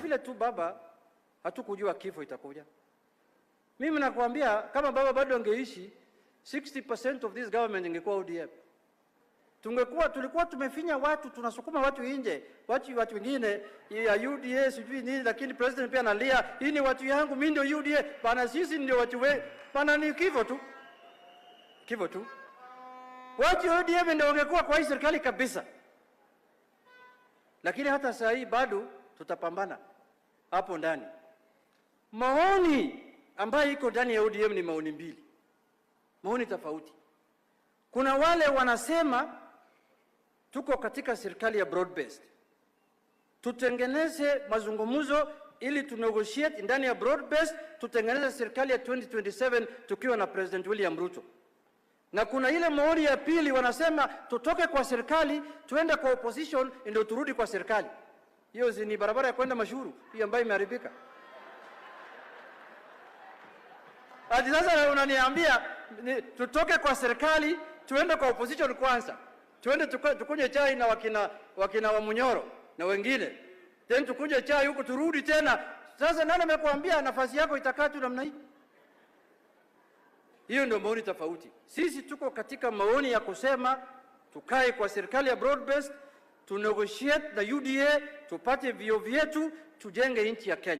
vile tu baba hatukujua kifo itakuja. Mimi nakwambia kama baba bado angeishi, 60% of this government ingekuwa ODM. Tulikuwa tumefinya watu, tunasukuma watu nje, watu wengine ya UDA sijui nini, lakini president pia analia, hii ni watu yangu, mimi ndio UDA bana, sisi ndio watu wewe bana. Ni kifo tu, kifo tu. Watu ODM ndio wangekuwa kwa hii serikali kabisa. Lakini hata saa hii bado tutapambana hapo ndani. Maoni ambayo iko ndani ya ODM ni maoni mbili, maoni tofauti. Kuna wale wanasema tuko katika serikali ya broad based, tutengeneze mazungumzo ili tunegotiate ndani ya broad based, tutengeneze serikali ya 2027 tukiwa na President William Ruto. Na kuna ile maoni ya pili wanasema tutoke kwa serikali tuende kwa opposition ndio turudi kwa serikali. Hiyo ni barabara ya kwenda Mashuru, hiyo ambayo imeharibika. Hadi sasa unaniambia tutoke kwa serikali tuende kwa opposition kwanza, tuende tukunye chai na wakina wa Munyoro na wengine, then tukunye chai huko turudi tena. Sasa nani amekuambia nafasi yako itakaa tu namna hii? Hiyo ndio maoni tofauti. Sisi tuko katika maoni ya kusema tukae kwa serikali ya broad based, tu negotiate na UDA, tupate vio vyetu, tujenge nchi ya Kenya.